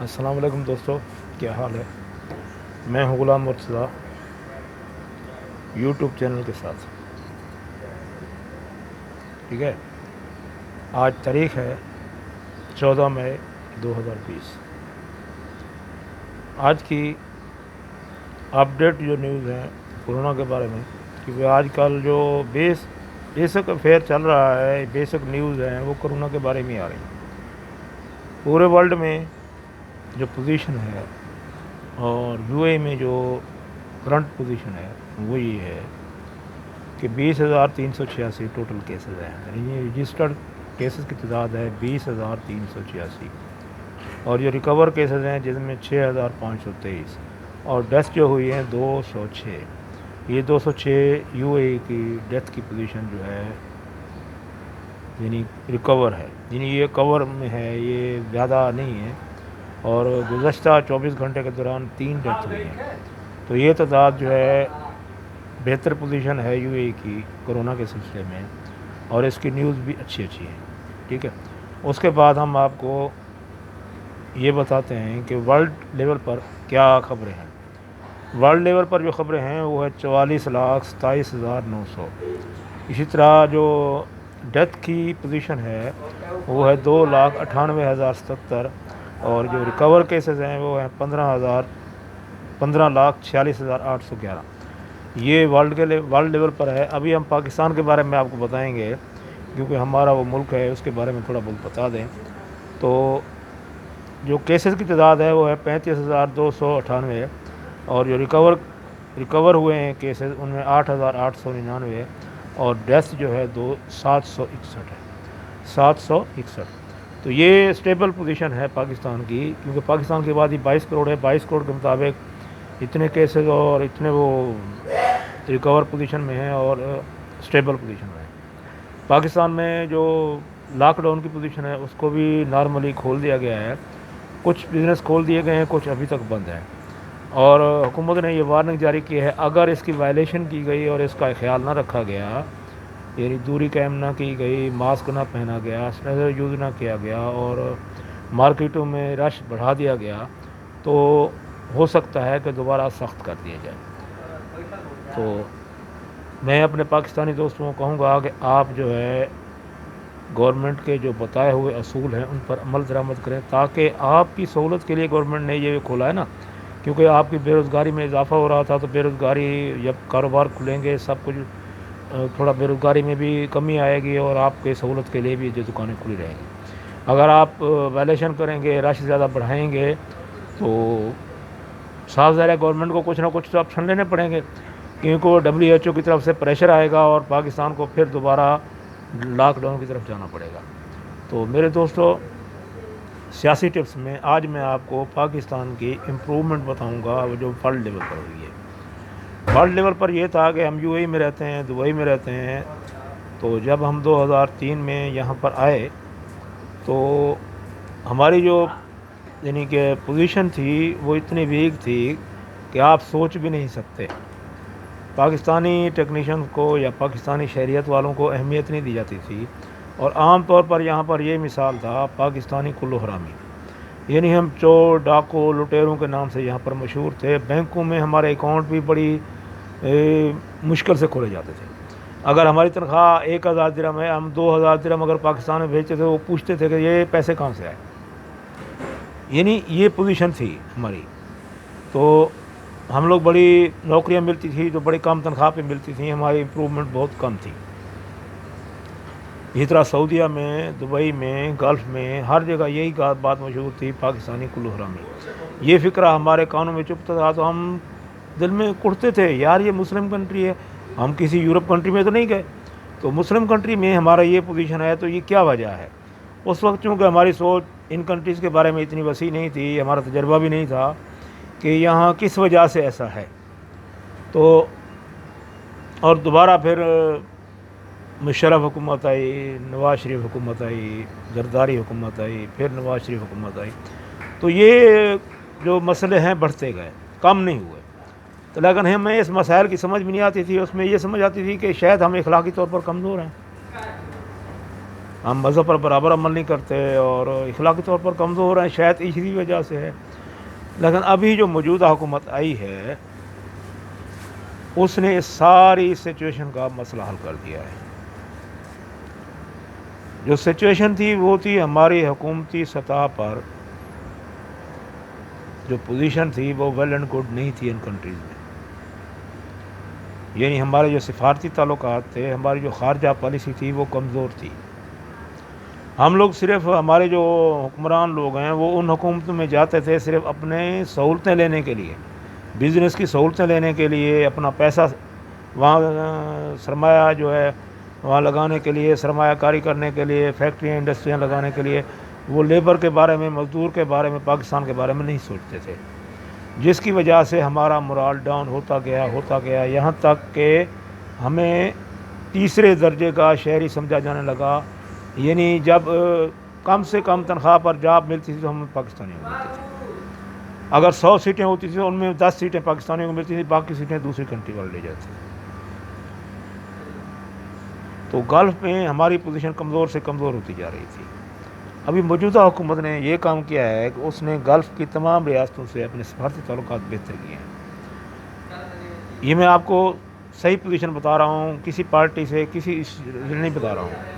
السلام علیکم دوستو، کیا حال ہے؟ میں ہوں غلام مرتضیٰ، یوٹیوب چینل کے ساتھ. ٹھیک ہے، آج تاریخ ہے 14 مئی 2020. آج کی اپڈیٹ جو نیوز ہیں کورونا کے بارے میں، کیونکہ آج کل جو بیسک افیئر چل رہا ہے، بیسک نیوز ہیں، وہ کورونا کے بارے میں آ رہی ہیں. پورے ورلڈ میں جو پوزیشن ہے اور یو اے میں جو کرنٹ پوزیشن ہے وہ یہ ہے کہ 20,386 ٹوٹل کیسز ہیں. یعنی رجسٹرڈ کیسز کی تعداد ہے 20,386، اور جو ریکور کیسز ہیں جس میں 6,523، اور ڈیتھ جو ہوئی ہیں 206. یہ 206 یو اے کی ڈیتھ کی پوزیشن جو ہے یعنی ریکور ہے، یعنی یہ کور میں ہے، یہ زیادہ نہیں ہے. اور گزشتہ 24 گھنٹے کے دوران 3 ڈیتھ ہوئی ہیں. تو یہ تعداد جو ہے بہتر پوزیشن ہے یو اے کی کورونا کے سلسلے میں، اور اس کی نیوز بھی اچھی ہے. ٹھیک ہے، اس کے بعد ہم آپ کو یہ بتاتے ہیں کہ ورلڈ لیول پر کیا خبریں ہیں. ورلڈ لیول پر جو خبریں ہیں وہ ہے 44,27,900. اسی طرح جو ڈیتھ کی پوزیشن ہے وہ ہے 2,98,077، اور جو ریکور کیسز ہیں وہ ہیں 15,46,811. یہ ورلڈ لیول پر ہے. ابھی ہم پاکستان کے بارے میں آپ کو بتائیں گے، کیونکہ ہمارا وہ ملک ہے، اس کے بارے میں تھوڑا بہت بتا دیں. تو جو کیسز کی تعداد ہے وہ ہے 35,298، اور جو ریکور ہوئے ہیں کیسز ان میں 8,899، اور ڈیتھ جو ہے 761 ہے. 761. تو یہ اسٹیبل پوزیشن ہے پاکستان کی، کیونکہ پاکستان کی آبادی 22 کروڑ ہے. 22 کروڑ کے مطابق اتنے کیسز اور اتنے وہ ریکور پوزیشن میں ہیں اور اسٹیبل پوزیشن میں ہیں. پاکستان میں جو لاک ڈاؤن کی پوزیشن ہے اس کو بھی نارملی کھول دیا گیا ہے. کچھ بزنس کھول دیے گئے ہیں، کچھ ابھی تک بند ہیں. اور حکومت نے یہ وارننگ جاری کی ہے، اگر اس کی وائلیشن کی گئی اور اس کا خیال نہ رکھا گیا، یعنی دوری قائم نہ کی گئی، ماسک نہ پہنا گیا، سینیٹائزر یوز نہ کیا گیا، اور مارکیٹوں میں رش بڑھا دیا گیا، تو ہو سکتا ہے کہ دوبارہ سخت کر دیا جائے. تو میں اپنے پاکستانی دوستوں کو کہوں گا کہ آپ جو ہے گورنمنٹ کے جو بتائے ہوئے اصول ہیں ان پر عمل درآمد کریں، تاکہ آپ کی سہولت کے لیے گورنمنٹ نے یہ کھولا ہے نا. کیونکہ آپ کی بے روزگاری میں اضافہ ہو رہا تھا، تو بے روزگاری جب کاروبار کھلیں گے سب کچھ، تھوڑا بے روزگاری میں بھی کمی آئے گی، اور آپ کے سہولت کے لیے بھی جو دکانیں کھلی رہیں گی. اگر آپ وائلیشن کریں گے، رش زیادہ بڑھائیں گے، تو صاف ظاہر ہے گورنمنٹ کو کچھ نہ کچھ تو آپشن لینے پڑیں گے، کیونکہ WHO کی طرف سے پریشر آئے گا اور پاکستان کو پھر دوبارہ لاک ڈاؤن کی طرف جانا پڑے گا. تو میرے دوستو، سیاسی ٹپس میں آج میں آپ کو پاکستان کی امپرومنٹ بتاؤں گا جو ورلڈ لیول پر ہوئی ہے. ورلڈ لیول پر یہ تھا کہ ہم یو اے میں رہتے ہیں، دبئی میں رہتے ہیں. تو جب ہم 2003 میں یہاں پر آئے تو ہماری جو یعنی کہ پوزیشن تھی وہ اتنی ویک تھی کہ آپ سوچ بھی نہیں سکتے. پاکستانی ٹیکنیشین کو یا پاکستانی شہریت والوں کو اہمیت نہیں دی جاتی تھی، اور عام طور پر یہاں پر یہ مثال تھا پاکستانی کلو حرامی، یعنی ہم چور، ڈاکو، لٹیروں کے نام سے یہاں پر مشہور تھے. بینکوں میں ہمارے اکاؤنٹ بھی بڑی مشکل سے کھولے جاتے تھے. اگر ہماری تنخواہ 1,000 درہم ہے، ہم 2,000 درہم اگر پاکستان میں بھیجتے تھے، وہ پوچھتے تھے کہ یہ پیسے کہاں سے آئے. یعنی یہ پوزیشن تھی ہماری. تو ہم لوگ بڑی نوکریاں ملتی تھی تو بڑی کم تنخواہ پہ ملتی تھیں، ہماری امپرومنٹ بہت کم تھی. اسی طرح سعودیہ میں، دبئی میں، گلف میں، ہر جگہ یہی بات مشہور تھی، پاکستانی کلو حرامی. یہ فکرہ ہمارے کانوں میں چپتا تھا، تو ہم دل میں کڑتے تھے، یار یہ مسلم کنٹری ہے، ہم کسی یورپ کنٹری میں تو نہیں گئے، تو مسلم کنٹری میں ہمارا یہ پوزیشن ہے، تو یہ کیا وجہ ہے. اس وقت چونکہ ہماری سوچ ان کنٹریز کے بارے میں اتنی وسیع نہیں تھی، ہمارا تجربہ بھی نہیں تھا کہ یہاں کس وجہ سے ایسا ہے. تو اور دوبارہ پھر مشرف حکومت آئی، نواز شریف حکومت آئی، زرداری حکومت آئی، پھر نواز شریف حکومت آئی. تو یہ جو مسئلے ہیں بڑھتے گئے، کم نہیں ہوئے. تو لیکن ہمیں اس مسائل کی سمجھ بھی نہیں آتی تھی. اس میں یہ سمجھ آتی تھی کہ شاید ہم اخلاقی طور پر کمزور ہیں. ہم مذہب پر برابر عمل نہیں کرتے اور اخلاقی طور پر کمزور ہیں، شاید اسی وجہ سے ہے۔ لیکن ابھی جو موجودہ حکومت آئی ہے اس نے اس ساری سچویشن کا مسئلہ حل کر دیا ہے۔ جو سچویشن تھی وہ تھی ہماری حکومتی سطح پر جو پوزیشن تھی وہ ویل اینڈ گڈ نہیں تھی ان کنٹریز میں، یعنی ہمارے جو سفارتی تعلقات تھے، ہماری جو خارجہ پالیسی تھی وہ کمزور تھی۔ ہم لوگ صرف، ہمارے جو حکمران لوگ ہیں وہ ان حکومتوں میں جاتے تھے صرف اپنے سہولتیں لینے کے لیے، بزنس کی سہولتیں لینے کے لیے، اپنا پیسہ وہاں سرمایہ جو ہے وہاں لگانے کے لیے، سرمایہ کاری کرنے کے لیے، فیکٹریاں انڈسٹریاں لگانے کے لیے۔ وہ لیبر کے بارے میں، مزدور کے بارے میں، پاکستان کے بارے میں نہیں سوچتے تھے، جس کی وجہ سے ہمارا مورال ڈاؤن ہوتا گیا یہاں تک کہ ہمیں تیسرے درجے کا شہری سمجھا جانے لگا۔ یعنی جب کم سے کم تنخواہ پر جاب ملتی تھی تو ہمیں پاکستانیوں کو ملتی تھی۔ اگر 100 سیٹیں ہوتی تھیں ان میں 10 سیٹیں پاکستانیوں کو ملتی تھیں، باقی سیٹیں دوسری کنٹری والے لے جاتے تھے۔ تو گلف میں ہماری پوزیشن کمزور سے کمزور ہوتی جا رہی تھی۔ ابھی موجودہ حکومت نے یہ کام کیا ہے کہ اس نے گلف کی تمام ریاستوں سے اپنے سفارتی تعلقات بہتر کیے ہیں۔ یہ میں آپ کو صحیح پوزیشن بتا رہا ہوں، کسی پارٹی سے کسی نہیں بتا رہا ہوں۔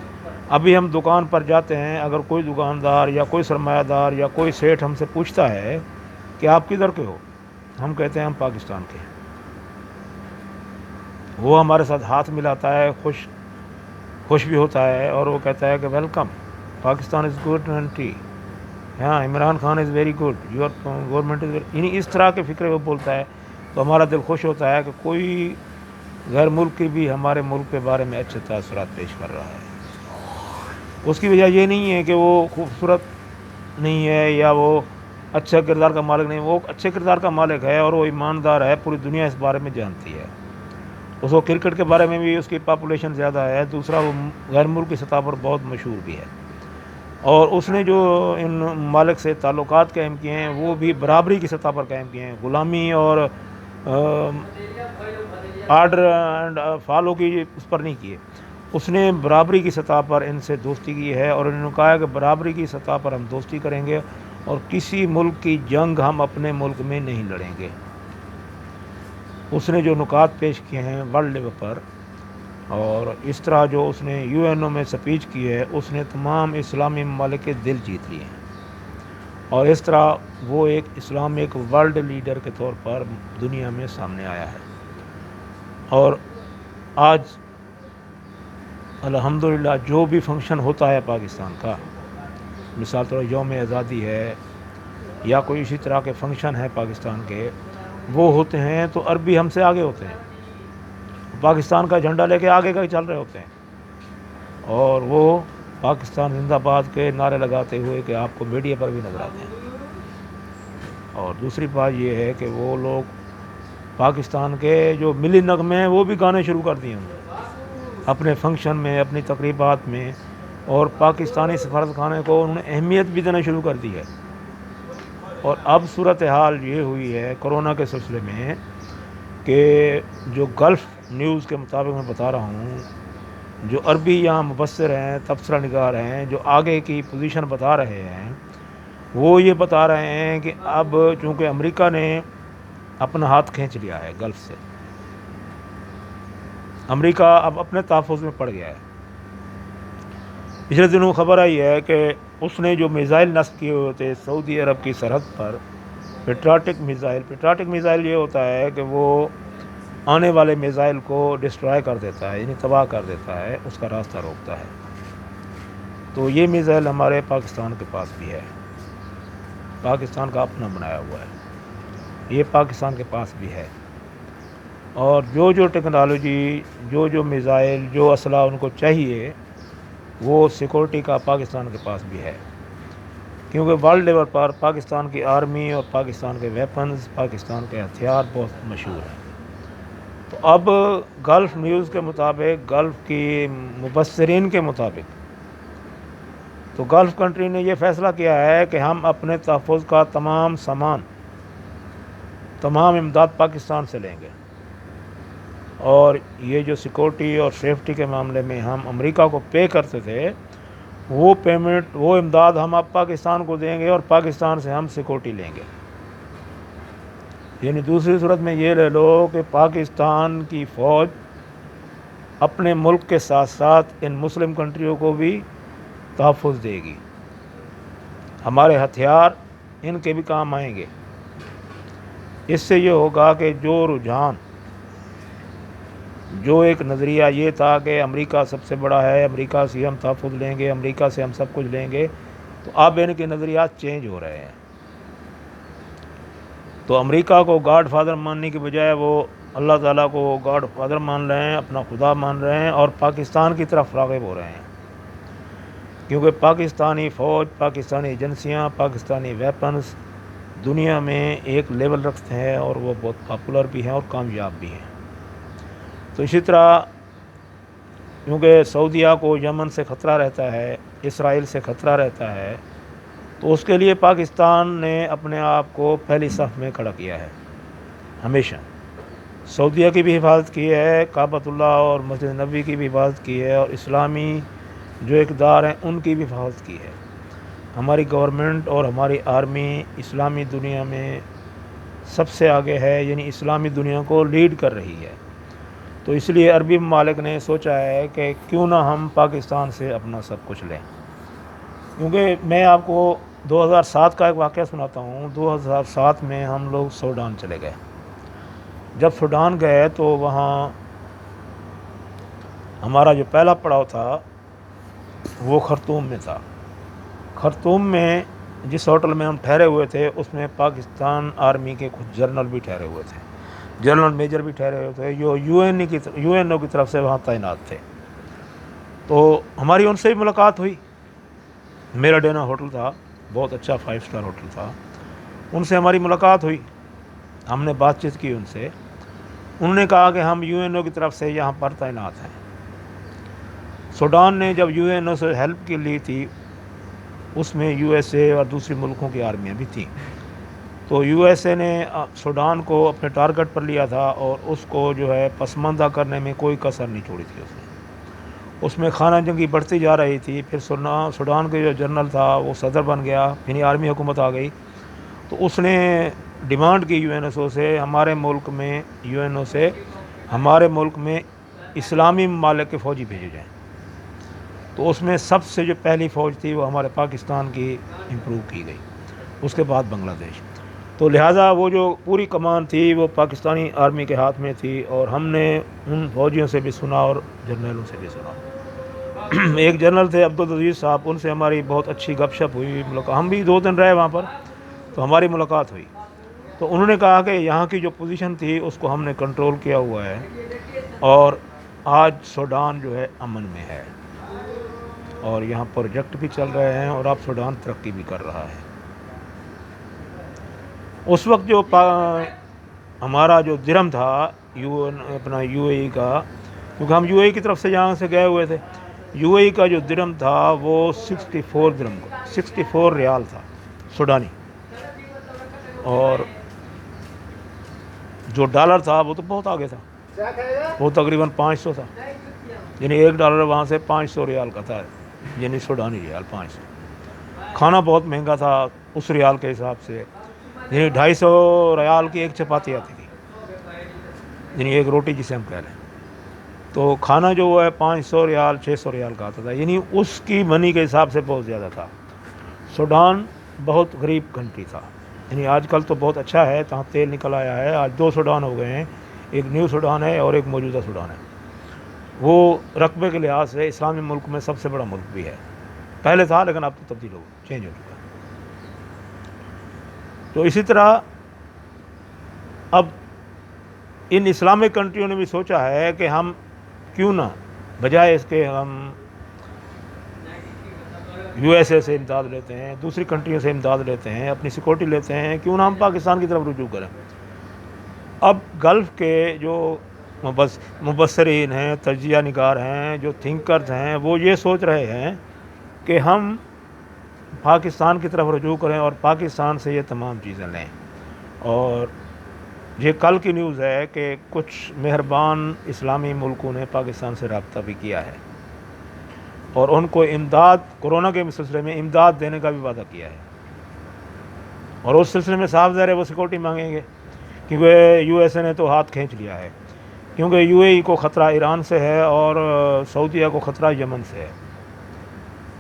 ابھی ہم دکان پر جاتے ہیں، اگر کوئی دکاندار یا کوئی سرمایہ دار یا کوئی سیٹھ ہم سے پوچھتا ہے کہ آپ کدھر کے ہو، ہم کہتے ہیں ہم پاکستان کے ہیں۔ وہ ہمارے ساتھ ہاتھ ملاتا ہے، خوش بھی ہوتا ہے، اور وہ کہتا ہے کہ welcome, Pakistan is good country, ہاں Imran Khan is very good, your government is very, یعنی اس طرح کے فکرے وہ بولتا ہے تو ہمارا دل خوش ہوتا ہے کہ کوئی غیر ملکی بھی ہمارے ملک کے بارے میں اچھے تاثرات پیش کر رہا ہے۔ اس کی وجہ یہ نہیں ہے کہ وہ خوبصورت نہیں ہے یا وہ اچھا کردار کا مالک نہیں، وہ اچھے کردار کا مالک ہے اور وہ ایماندار ہے، پوری دنیا اس بارے میں جانتی ہے۔ اس کو کرکٹ کے بارے میں بھی اس کی پاپولیشن زیادہ ہے، دوسرا وہ غیر ملک کی سطح پر بہت مشہور بھی ہے، اور اس نے جو ان ممالک سے تعلقات قائم کیے ہیں وہ بھی برابری کی سطح پر قائم کیے ہیں، غلامی اور آرڈر اینڈ فالو کی اس پر نہیں کیے۔ اس نے برابری کی سطح پر ان سے دوستی کی ہے، اور انہوں نے کہا ہے کہ برابری کی سطح پر ہم دوستی کریں گے اور کسی ملک کی جنگ ہم اپنے ملک میں نہیں لڑیں گے۔ اس نے جو نکات پیش کیے ہیں ورلڈ لیول پر، اور اس طرح جو اس نے یو این او میں سپیچ کی ہے، اس نے تمام اسلامی ممالک کے دل جیت لیے ہیں، اور اس طرح وہ ایک اسلامک ورلڈ لیڈر کے طور پر دنیا میں سامنے آیا ہے۔ اور آج الحمدللہ جو بھی فنکشن ہوتا ہے پاکستان کا، مثال طور یوم آزادی ہے یا کوئی اسی طرح کے فنکشن ہے پاکستان کے، وہ ہوتے ہیں تو عربی ہم سے آگے ہوتے ہیں، پاکستان کا جھنڈا لے کے آگے چل رہے ہوتے ہیں، اور وہ پاکستان زندہ باد کے نعرے لگاتے ہوئے کہ آپ کو میڈیا پر بھی نظر آتے ہیں۔ اور دوسری بات یہ ہے کہ وہ لوگ پاکستان کے جو ملی نغمے ہیں وہ بھی گانے شروع کر دیے ہیں اپنے فنکشن میں، اپنی تقریبات میں، اور پاکستانی سفارت خانے کو انہوں نے اہمیت بھی دینا شروع کر دی ہے۔ اور اب صورتحال یہ ہوئی ہے کرونا کے سلسلے میں کہ جو گلف نیوز کے مطابق میں بتا رہا ہوں، جو عربی یہاں مبصر ہیں، تبصرہ نگار ہیں، جو آگے کی پوزیشن بتا رہے ہیں، وہ یہ بتا رہے ہیں کہ اب چونکہ امریکہ نے اپنا ہاتھ کھینچ لیا ہے گلف سے، امریکہ اب اپنے تحفظ میں پڑ گیا ہے۔ پچھلے دنوں خبر آئی ہے کہ اس نے جو میزائل نصب کیے ہوئے تھے سعودی عرب کی سرحد پر، پیٹریاٹک میزائل یہ ہوتا ہے کہ وہ آنے والے میزائل کو ڈسٹرائے کر دیتا ہے، یعنی تباہ کر دیتا ہے، اس کا راستہ روکتا ہے۔ تو یہ میزائل ہمارے پاکستان کے پاس بھی ہے، پاکستان کا اپنا بنایا ہوا ہے، یہ پاکستان کے پاس بھی ہے۔ اور جو ٹیکنالوجی، جو میزائل، جو اسلحہ ان کو چاہیے، وہ سیکورٹی کا پاکستان کے پاس بھی ہے، کیونکہ ورلڈ لیول پر پاکستان کی آرمی اور پاکستان کے ویپنز، پاکستان کے ہتھیار بہت مشہور ہیں۔ تو اب گلف نیوز کے مطابق، گلف کی مبصرین کے مطابق، تو گلف کنٹری نے یہ فیصلہ کیا ہے کہ ہم اپنے تحفظ کا تمام سامان، تمام امداد پاکستان سے لیں گے، اور یہ جو سیکورٹی اور سیفٹی کے معاملے میں ہم امریکہ کو پے کرتے تھے، وہ پیمنٹ وہ امداد ہم اب پاکستان کو دیں گے اور پاکستان سے ہم سیکورٹی لیں گے. یعنی دوسری صورت میں یہ لے لو کہ پاکستان کی فوج اپنے ملک کے ساتھ ساتھ ان مسلم کنٹریوں کو بھی تحفظ دے گی. ہمارے ہتھیار ان کے بھی کام آئیں گے. اس سے یہ ہوگا کہ جو رجحان جو ایک نظریہ یہ تھا کہ امریکہ سب سے بڑا ہے، امریکہ سے ہم تحفظ لیں گے، امریکہ سے ہم سب کچھ لیں گے، تو اب ان کے نظریات چینج ہو رہے ہیں. تو امریکہ کو گاڈ فادر ماننے کی بجائے وہ اللہ تعالیٰ کو گاڈ فادر مان رہے ہیں، اپنا خدا مان رہے ہیں، اور پاکستان کی طرف راغب ہو رہے ہیں. کیونکہ پاکستانی فوج، پاکستانی ایجنسیاں، پاکستانی ویپنز دنیا میں ایک لیول رکھتے ہیں اور وہ بہت پاپولر بھی ہیں اور کامیاب بھی ہیں. تو اسی طرح کیونکہ سعودیہ کو یمن سے خطرہ رہتا ہے، اسرائیل سے خطرہ رہتا ہے، تو اس کے لیے پاکستان نے اپنے آپ کو پہلی صف میں کھڑا کیا ہے. ہمیشہ سعودیہ کی بھی حفاظت کی ہے، کعبۃ اللہ اور مسجد نبوی کی بھی حفاظت کی ہے، اور اسلامی جو اقدار ہیں ان کی بھی حفاظت کی ہے. ہماری گورنمنٹ اور ہماری آرمی اسلامی دنیا میں سب سے آگے ہے، یعنی اسلامی دنیا کو لیڈ کر رہی ہے. تو اس لیے عربی ممالک نے سوچا ہے کہ کیوں نہ ہم پاکستان سے اپنا سب کچھ لیں. کیونکہ میں آپ کو 2007 کا ایک واقعہ سناتا ہوں. 2007 میں ہم لوگ سوڈان چلے گئے. جب سوڈان گئے تو وہاں ہمارا جو پہلا پڑاؤ تھا وہ خرطوم میں تھا. خرطوم میں جس ہوٹل میں ہم ٹھہرے ہوئے تھے اس میں پاکستان آرمی کے کچھ جنرل بھی ٹھہرے ہوئے تھے، جنرل میجر بھی ٹھہرے ہوئے تھے، جو یو این او کی طرف سے وہاں تعینات تھے. تو ہماری ان سے بھی ملاقات ہوئی. میراڈینا ہوٹل تھا، بہت اچھا 5 اسٹار ہوٹل تھا. ان سے ہماری ملاقات ہوئی، ہم نے بات چیت کی ان سے. انہوں نے کہا کہ ہم یو این او کی طرف سے یہاں پر تعینات ہیں. سوڈان نے جب یو این او سے ہیلپ کی لی تھی، اس میں یو ایس اے اور دوسری ملکوں کی آرمیاں بھی تھیں. تو یو ایس اے نے سوڈان کو اپنے ٹارگٹ پر لیا تھا اور اس کو جو ہے پسماندہ کرنے میں کوئی کسر نہیں چھوڑی تھی. اس میں خانہ جنگی بڑھتی جا رہی تھی. پھر سوڈان کے جو جنرل تھا وہ صدر بن گیا، یعنی آرمی حکومت آ گئی. تو اس نے ڈیمانڈ کی یو این ایس او سے ہمارے ملک میں ہمارے ملک میں اسلامی ممالک کے فوجی بھیجے جائیں. تو اس میں سب سے جو پہلی فوج تھی وہ ہمارے پاکستان کی امپروو کی گئی، اس کے بعد بنگلہ دیش. تو لہٰذا وہ جو پوری کمان تھی وہ پاکستانی آرمی کے ہاتھ میں تھی، اور ہم نے ان فوجیوں سے بھی سنا اور جرنیلوں سے بھی سنا. ایک جنرل تھے عبدالعزیز صاحب، ان سے ہماری بہت اچھی گپ شپ ہوئی، ہم بھی 2 دن رہے وہاں پر، تو ہماری ملاقات ہوئی. تو انہوں نے کہا کہ یہاں کی جو پوزیشن تھی اس کو ہم نے کنٹرول کیا ہوا ہے، اور آج سوڈان جو ہے امن میں ہے، اور یہاں پروجیکٹ بھی چل رہے ہیں، اور اب سوڈان ترقی بھی کر رہا ہے. اس وقت جو ہمارا جو درہم تھا اپنا یو اے ای کا، کیونکہ ہم یو اے ای کی طرف سے یہاں سے گئے ہوئے تھے، یو اے ای کا جو درہم تھا وہ 64 ریال تھا سوڈانی، اور جو ڈالر تھا وہ تو بہت آگے تھا، وہ تقریباً 500 تھا. یعنی $1 وہاں سے 500 ریال کا تھا، یعنی سوڈانی ریال 500. کھانا بہت مہنگا تھا اس ریال کے حساب سے، یعنی 250 ریال کی ایک چپاتی آتی تھی، یعنی ایک روٹی جسے ہم کہہ لیں. تو کھانا جو ہے 500 ریال 600 ریال کا آتا تھا، یعنی اس کی منی کے حساب سے بہت زیادہ تھا. سوڈان بہت غریب کنٹری تھا. یعنی آج کل تو بہت اچھا ہے، تاں تیل نکل آیا ہے، آج 2 سوڈان ہو گئے ہیں، ایک نیو سوڈان ہے اور ایک موجودہ سوڈان ہے. وہ رقبے کے لحاظ سے اسلامی ملک میں سب سے بڑا ملک بھی ہے، پہلے تھا لیکن اب تو تبدیل ہو چینج ہو چکا ہے. تو اسی طرح اب ان اسلامک کنٹریوں نے بھی سوچا ہے کہ ہم کیوں نہ بجائے اس کے ہم یو ایس اے سے امداد لیتے ہیں، دوسری کنٹریوں سے امداد لیتے ہیں، اپنی سیکورٹی لیتے ہیں، کیوں نہ ہم پاکستان کی طرف رجوع کریں. اب گلف کے جو مبصرین ہیں، تجزیہ نگار ہیں، جو تھنکرز ہیں، وہ یہ سوچ رہے ہیں کہ ہم پاکستان کی طرف رجوع کریں اور پاکستان سے یہ تمام چیزیں لیں. اور یہ کل کی نیوز ہے کہ کچھ مہربان اسلامی ملکوں نے پاکستان سے رابطہ بھی کیا ہے. اور ان کو امداد کورونا کے سلسلے میں امداد دینے کا بھی وعدہ کیا ہے، اور اس سلسلے میں صاف ظاہر ہے وہ سیکورٹی مانگیں گے، کیونکہ یو ایس اے نے تو ہاتھ کھینچ لیا ہے، کیونکہ یو اے ای کو خطرہ ایران سے ہے اور سعودیہ کو خطرہ یمن سے ہے،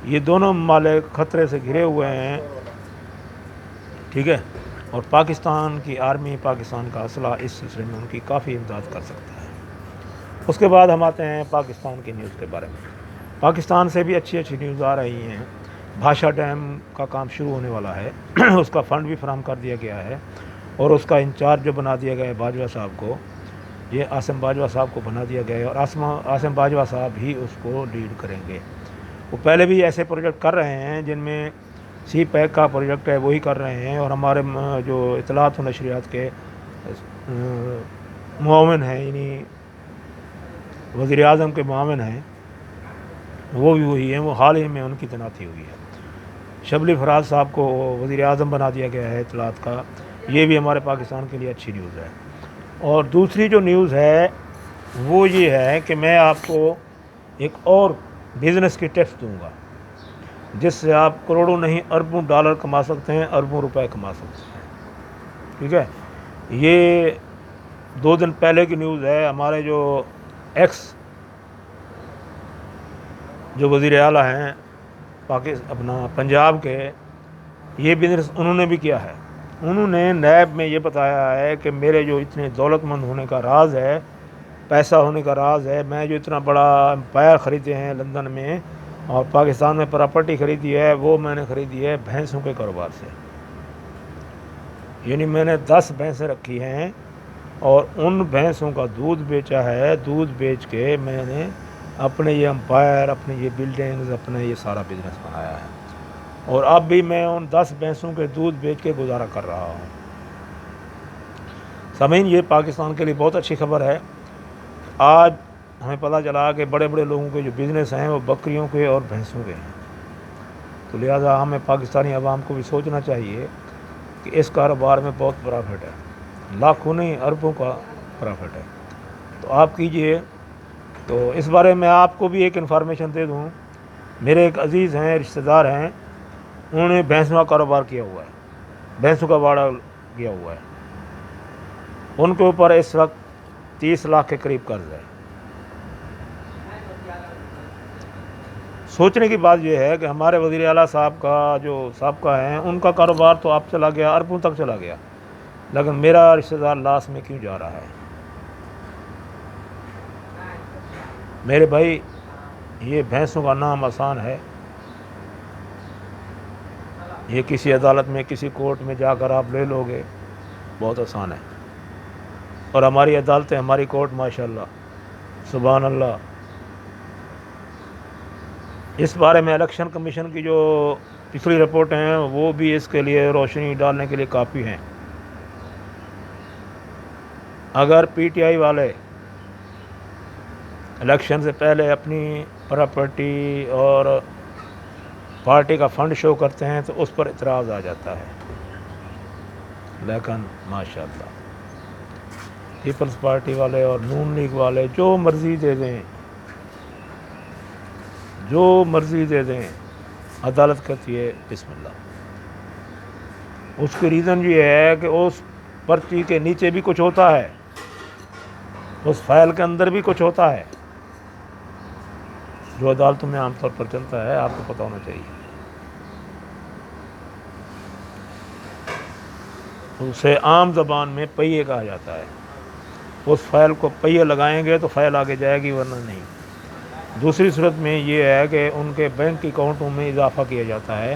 یہ دونوں ممالک خطرے سے گھرے ہوئے ہیں، ٹھیک ہے، اور پاکستان کی آرمی، پاکستان کا اسلحہ اس سلسلے میں ان کی کافی امداد کر سکتا ہے۔ اس کے بعد ہم آتے ہیں پاکستان کی نیوز کے بارے میں۔ پاکستان سے بھی اچھی نیوز آ رہی ہیں۔ بھاشا ڈیم کا کام شروع ہونے والا ہے، اس کا فنڈ بھی فراہم کر دیا گیا ہے، اور اس کا انچارج جو بنا دیا گیا ہے باجوہ صاحب کو، یہ عاصم باجوہ صاحب کو بنا دیا گیا ہے، اور عاصم باجوہ صاحب ہی اس کو لیڈ کریں گے۔ وہ پہلے بھی ایسے پروجیکٹ کر رہے ہیں جن میں سی پیک کا پروجیکٹ ہے وہی کر رہے ہیں، اور ہمارے جو اطلاعات و نشریات کے معاون ہیں، یعنی وزیر اعظم کے معاون ہیں، وہ بھی وہی ہیں، وہ حال ہی میں ان کی تعیناتی ہوئی ہے۔ شبلی فراز صاحب کو وزیر اعظم بنا دیا گیا ہے اطلاعات کا، یہ بھی ہمارے پاکستان کے لیے اچھی نیوز ہے۔ اور دوسری جو نیوز ہے وہ یہ ہے کہ میں آپ کو ایک اور بزنس کی ٹپس دوں گا جس سے آپ کروڑوں نہیں اربوں ڈالر کما سکتے ہیں، اربوں روپے کما سکتے ہیں، ٹھیک ہے۔ یہ 2 دن پہلے کی نیوز ہے۔ ہمارے جو جو وزیر اعلیٰ ہیں پنجاب کے، یہ بزنس انہوں نے بھی کیا ہے۔ انہوں نے نیب میں یہ بتایا ہے کہ میرے جو اتنے دولت مند ہونے کا راز ہے، پیسہ ہونے کا راز ہے، میں جو اتنا بڑا امپائر خریدے ہیں لندن میں اور پاکستان میں پراپرٹی خریدی ہے، وہ میں نے خریدی ہے بھینسوں کے کاروبار سے۔ یعنی میں نے 10 بھینسیں رکھی ہیں اور ان بھینسوں کا دودھ بیچا ہے، دودھ بیچ کے میں نے اپنے یہ امپائر، اپنے یہ بلڈنگز، اپنا یہ سارا بزنس بنایا ہے، اور اب بھی میں ان 10 بھینسوں کے دودھ بیچ کے گزارا کر رہا ہوں۔ سامعین، یہ پاکستان کے لیے بہت اچھی خبر ہے۔ آج ہمیں پتہ چلا کہ بڑے بڑے لوگوں کے جو بزنس ہیں وہ بکریوں کے اور بھینسوں کے ہیں، تو لہٰذا ہمیں پاکستانی عوام کو بھی سوچنا چاہیے کہ اس کاروبار میں بہت پرافٹ ہے، لاکھوں نہیں اربوں کا پرافٹ ہے، تو آپ کیجئے۔ تو اس بارے میں آپ کو بھی ایک انفارمیشن دے دوں، میرے ایک عزیز ہیں، رشتہ دار ہیں، انہوں نے بھینسوں کا کاروبار کیا ہوا ہے، بھینسوں کا واڑہ کیا ہوا ہے، ان کے اوپر اس وقت 30 لاکھ کے قریب قرض ہے۔ سوچنے کی بات یہ ہے کہ ہمارے وزیر اعلیٰ صاحب کا جو سابقہ ہیں، ان کا کاروبار تو آپ چلا گیا، اربوں تک چلا گیا، لیکن میرا رشتہ دار لاس میں کیوں جا رہا ہے؟ میرے بھائی، یہ بھینسوں کا نام آسان ہے، یہ کسی عدالت میں، کسی کورٹ میں جا کر آپ لے لو گے، بہت آسان ہے، اور ہماری عدالتیں، ہماری کورٹ ماشاءاللہ، سبحان اللہ، اس بارے میں الیکشن کمیشن کی جو پچھلی رپورٹیں ہیں وہ بھی اس کے لیے روشنی ڈالنے کے لیے کافی ہیں۔ اگر پی ٹی آئی والے الیکشن سے پہلے اپنی پراپرٹی اور پارٹی کا فنڈ شو کرتے ہیں تو اس پر اعتراض آ جاتا ہے، لیکن ماشاءاللہ پیپلز پارٹی والے اور نون لیگ والے جو مرضی دے دیں، جو مرضی دے دیں، عدالت کہتی ہے بسم اللہ۔ اس کی ریزن یہ ہے کہ اس پرچی کے نیچے بھی کچھ ہوتا ہے، اس فائل کے اندر بھی کچھ ہوتا ہے، جو عدالتوں میں عام طور پر چلتا ہے، آپ کو پتہ ہونا چاہیے۔ اسے عام زبان میں پہیے کہا جاتا ہے، اس فائل کو پہیے لگائیں گے تو فائل آگے جائے گی، ورنہ نہیں۔ دوسری صورت میں یہ ہے کہ ان کے بینک اکاؤنٹوں میں اضافہ کیا جاتا ہے،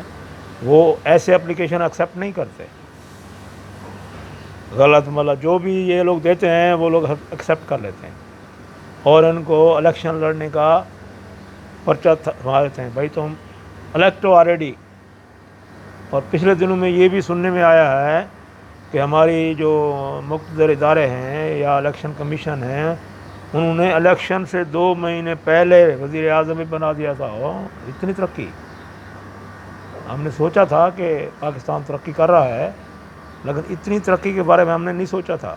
وہ ایسے اپلیکیشن ایکسیپٹ نہیں کرتے، غلط مطلب جو بھی یہ لوگ دیتے ہیں وہ لوگ ایکسیپٹ کر لیتے ہیں، اور ان کو الیکشن لڑنے کا پرچہ تھما دیتے ہیں، بھائی تم الیکٹ ہو آلریڈی۔ اور پچھلے دنوں میں یہ بھی سننے میں آیا ہے کہ ہماری جو مقتدر ادارے ہیں یا الیکشن کمیشن ہیں، انہوں نے الیکشن سے 2 مہینے پہلے وزیر اعظم بھی بنا دیا تھا۔ اتنی ترقی! ہم نے سوچا تھا کہ پاکستان ترقی کر رہا ہے، لیکن اتنی ترقی کے بارے میں ہم نے نہیں سوچا تھا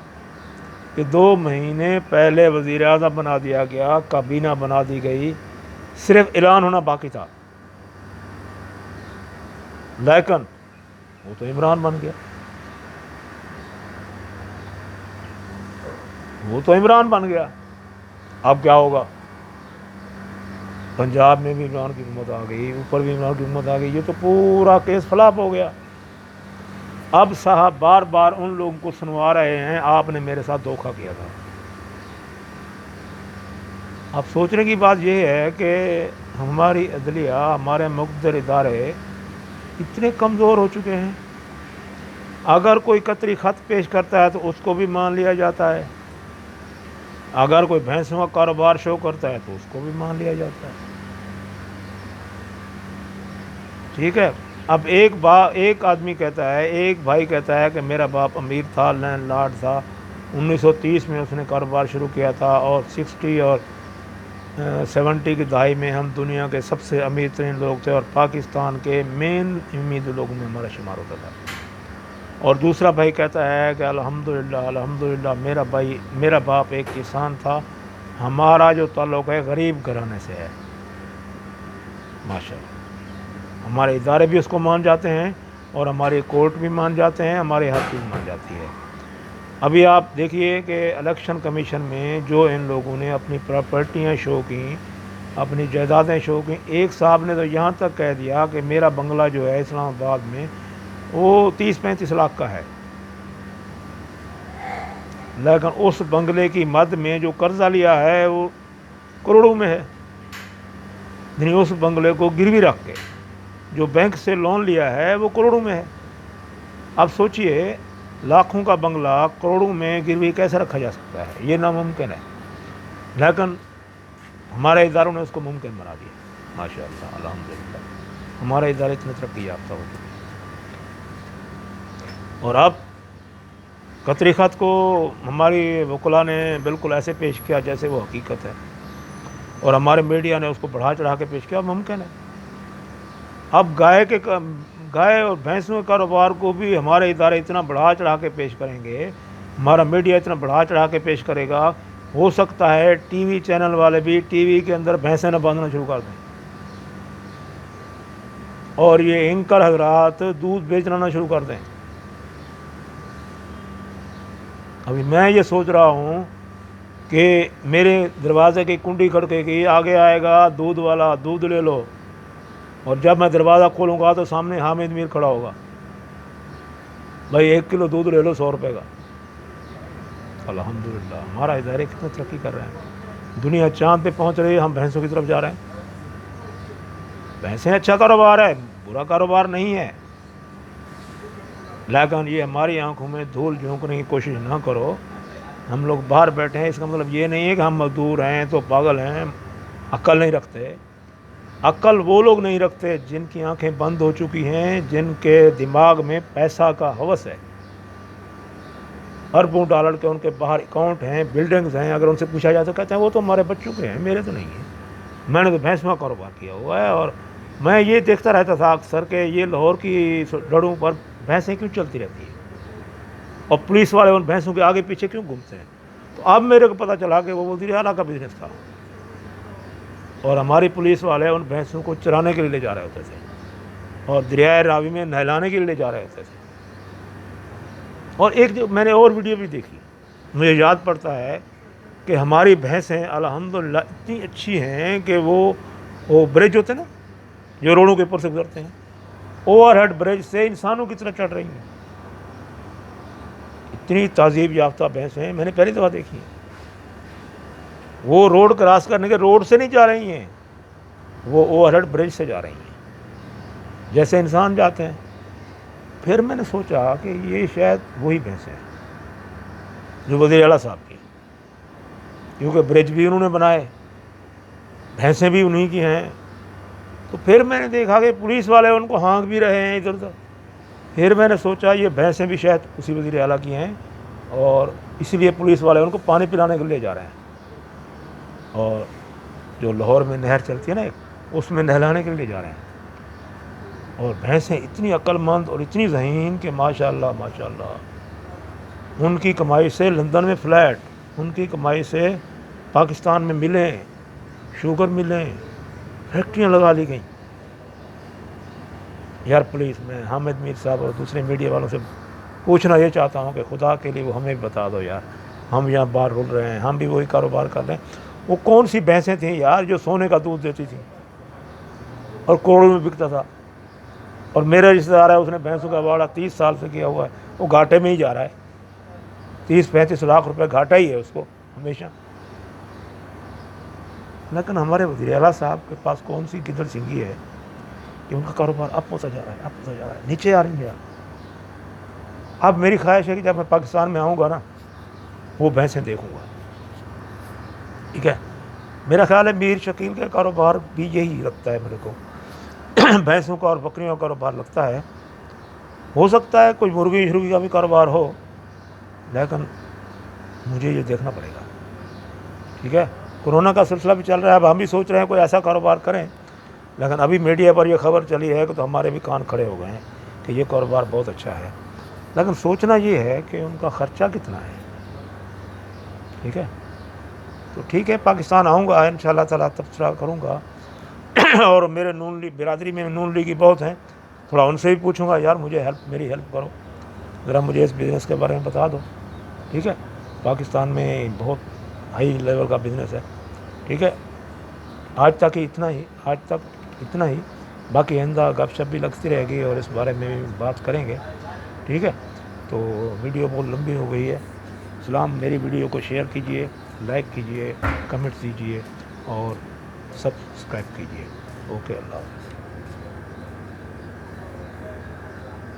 کہ 2 مہینے پہلے وزیر اعظم بنا دیا گیا، کابینہ بنا دی گئی، صرف اعلان ہونا باقی تھا، لیکن وہ تو عمران بن گیا، وہ تو عمران بن گیا۔ اب کیا ہوگا؟ پنجاب میں بھی عمران کی حکومت آ گئی، اوپر بھی عمران کی حکومت آ گئی، یہ تو پورا کیس فلاپ ہو گیا۔ اب صاحب بار بار ان لوگوں کو سنوا رہے ہیں آپ نے میرے ساتھ دھوکہ کیا تھا۔ اب سوچنے کی بات یہ ہے کہ ہماری عدلیہ، ہمارے مقتدر ادارے اتنے کمزور ہو چکے ہیں، اگر کوئی قطری خط پیش کرتا ہے تو اس کو بھی مان لیا جاتا ہے، اگر کوئی بھینسوں کا کاروبار شو کرتا ہے تو اس کو بھی مان لیا جاتا ہے۔ ٹھیک ہے، اب ایک آدمی کہتا ہے، ایک بھائی کہتا ہے کہ میرا باپ امیر تھا، لینڈ لارڈ تھا، 1930 میں اس نے کاروبار شروع کیا تھا، اور 60 اور 70 کی دہائی میں ہم دنیا کے سب سے امیر ترین لوگ تھے، اور پاکستان کے مین امید لوگوں میں ہمارا شمار ہوتا تھا۔ اور دوسرا بھائی کہتا ہے کہ الحمدللہ الحمدللہ میرا باپ ایک کسان تھا، ہمارا جو تعلق ہے غریب گھرانے سے ہے۔ ماشاءاللہ ہمارے ادارے بھی اس کو مان جاتے ہیں، اور ہماری کورٹ بھی مان جاتے ہیں، ہماری ہر چیز مان جاتی ہے۔ ابھی آپ دیکھیے کہ الیکشن کمیشن میں جو ان لوگوں نے اپنی پراپرٹیاں شو کیں، اپنی جائیدادیں شو کیں، ایک صاحب نے تو یہاں تک کہہ دیا کہ میرا بنگلہ جو ہے اسلام آباد میں وہ 30-35 لاکھ کا ہے، لیکن اس بنگلے کی مد میں جو قرضہ لیا ہے وہ کروڑوں میں ہے، یعنی اس بنگلے کو گروی رکھ کے جو بینک سے لون لیا ہے وہ کروڑوں میں ہے۔ اب سوچئے لاکھوں کا بنگلہ کروڑوں میں گروی کیسے رکھا جا سکتا ہے؟ یہ ناممکن ہے، لیکن ہمارے اداروں نے اس کو ممکن بنا دیا۔ ماشاءاللہ الحمدللہ ہمارے ادارے اتنے ترقی یافتہ ہو چکے ہیں۔ اور اب قطری خط کو ہماری وکلاء نے بالکل ایسے پیش کیا جیسے وہ حقیقت ہے، اور ہمارے میڈیا نے اس کو بڑھا چڑھا کے پیش کیا۔ ممکن ہے اب گائے اور بھینسوں کے کاروبار کو بھی ہمارے ادارے اتنا بڑھا چڑھا کے پیش کریں گے، ہمارا میڈیا اتنا بڑھا چڑھا کے پیش کرے گا، ہو سکتا ہے ٹی وی چینل والے بھی ٹی وی کے اندر بھینسیں نہ باندھنا شروع کر دیں، اور یہ اینکر حضرات دودھ بیچنا نہ شروع کر دیں۔ ابھی میں یہ سوچ رہا ہوں کہ میرے دروازے کی کنڈی کھڑکے گی، آگے آئے گا دودھ والا، دودھ لے لو، اور جب میں دروازہ کھولوں گا تو سامنے حامد میر کھڑا ہوگا، بھائی 1 کلو دودھ لے لو 100 روپے کا۔ الحمدللہ ہمارا ادارے کتنا ترقی کر رہے ہیں، دنیا چاند پہ پہنچ رہی ہے، ہم بھینسوں کی طرف جا رہے ہیں۔ بھینسیں اچھا کاروبار ہے، برا کاروبار نہیں ہے، لیکن یہ ہماری آنکھوں میں دھول جھونکنے کی کوشش نہ کرو۔ ہم لوگ باہر بیٹھے ہیں، اس کا مطلب یہ نہیں ہے کہ ہم مزدور ہیں تو پاگل ہیں، عقل نہیں رکھتے۔ عقل وہ لوگ نہیں رکھتے جن کی آنکھیں بند ہو چکی ہیں، جن کے دماغ میں پیسہ کا ہوس ہے، اربوں ڈالر کے ان کے باہر اکاؤنٹ ہیں، بلڈنگز ہیں، اگر ان سے پوچھا جائے تو کہتے ہیں وہ تو ہمارے بچوں کے ہیں، میرے تو نہیں ہیں، میں نے تو بھینسوں کا کاروبار کیا ہوا ہے۔ اور میں یہ دیکھتا رہتا تھا اکثر کہ یہ لاہور کی ڈڑوں پر بھینسیں کیوں چلتی رہتی ہیں، اور پولیس والے ان بھینسوں کے آگے پیچھے کیوں گھومتے ہیں۔ تو اب میرے کو پتہ چلا کہ وہ وزیر اعلیٰ کا بزنس تھا، اور ہماری پولیس والے ان بھینسوں کو چرانے کے لیے لے جا رہے ہوتے تھے، اور دریائے راوی میں نہلانے کے لیے لے جا رہے ہوتے تھے۔ اور ایک میں نے اور ویڈیو بھی دیکھی، مجھے یاد پڑتا ہے کہ ہماری بھینسیں الحمدللہ اتنی اچھی ہیں کہ وہ برج ہوتے ہیں نا جو روڈوں کے اوپر سے گزرتے ہیں، اوور ہیڈ برج سے انسانوں کی طرح چڑھ رہی ہیں، اتنی تہذیب یافتہ بھینسیں میں نے پہلی دفعہ دیکھی ہیں۔ وہ روڈ کراس کرنے کے روڈ سے نہیں جا رہی ہیں، وہ اوور ہیڈ برج سے جا رہی ہیں جیسے انسان جاتے ہیں۔ پھر میں نے سوچا کہ یہ شاید وہی بھینسیں ہیں جو وزیر اعلیٰ صاحب کی، کیونکہ برج بھی انہوں نے بنائے، بھینسیں بھی انہی کی ہیں۔ تو پھر میں نے دیکھا کہ پولیس والے ان کو ہانک بھی رہے ہیں ادھر ادھر۔ پھر میں نے سوچا یہ بھینسیں بھی شاید اسی وزیر اعلیٰ کی ہیں، اور اسی لیے پولیس والے ان کو پانی پلانے کے لیے جا رہے ہیں، اور جو لاہور میں نہر چلتی ہے نا اس میں نہلانے کے لیے جا رہے ہیں۔ اور بھینسیں اتنی عقل مند اور اتنی ذہین کہ ماشاءاللہ ماشاءاللہ، ان کی کمائی سے لندن میں فلیٹ، ان کی کمائی سے پاکستان میں ملیں، شوگر ملیں، فیکٹریاں لگا لی گئیں. یار پلیز میں حامد میر صاحب اور دوسرے میڈیا والوں سے پوچھنا یہ چاہتا ہوں کہ خدا کے لیے وہ ہمیں بھی بتا دو یار. ہم یہاں باہر رول رہے ہیں, ہم بھی وہی کاروبار کر رہے ہیں. وہ کون سی بھینسیں تھیں یار جو سونے کا دودھ دیتی تھیں اور کروڑوں میں بکتا تھا؟ اور میرا رشتہ دار ہے, اس نے بھینسوں کا واڑہ 30 سال سے کیا ہوا ہے, وہ گھاٹے میں ہی جا رہا ہے. 30-35 لاکھ روپے گھاٹا ہی ہے اس کو ہمیشہ. لیکن ہمارے وزیر اعلیٰ صاحب کے پاس کون سی گدڑ سنگھی ہے کہ ان کا کاروبار اب ہوتا جا رہا ہے, اب ہوتا جا رہا ہے, نیچے آ رہی ہے. اب میری خواہش ہے کہ جب میں پاکستان میں آؤں گا نا, وہ بھینسیں دیکھوں گا. ٹھیک ہے, میرا خیال ہے میر شکیل کا کاروبار بھی یہی لگتا ہے میرے کو, بھینسوں کا اور بکریوں کا کاروبار لگتا ہے. ہو سکتا ہے کوئی مرغی شرغی کا بھی کاروبار ہو, لیکن مجھے یہ دیکھنا پڑے گا. ٹھیک ہے, کورونا کا سلسلہ بھی چل رہا ہے, اب ہم بھی سوچ رہے ہیں کوئی ایسا کاروبار کریں, لیکن ابھی میڈیا پر یہ خبر چلی ہے کہ تو ہمارے بھی کان کھڑے ہو گئے ہیں کہ یہ کاروبار بہت اچھا ہے. لیکن سوچنا یہ ہے کہ ان کا خرچہ کتنا ہے. ٹھیک ہے, تو ٹھیک ہے, پاکستان آؤں گا ان شاء اللہ تعالیٰ, تبصرہ کروں گا. اور میرے نون لیگ برادری میں نون لیگی بہت ہیں, تھوڑا ان سے بھی پوچھوں گا یار مجھے میری ہیلپ کرو, ذرا مجھے اس بزنس کے بارے میں بتا دو. ٹھیک ہے, پاکستان میں بہت ہائی لیول کا بزنس ہے. ٹھیک ہے, آج تک اتنا ہی, باقی آئندہ گپ شپ بھی لگتی رہے گی اور اس بارے میں بھی بات کریں گے. ٹھیک ہے, تو ویڈیو بہت لمبی ہو گئی ہے. سلام, میری ویڈیو کو شیئر کیجئے, لائک کیجئے, کمنٹ دیجئے اور سبسکرائب کیجئے. اوکے, اللہ حافظ.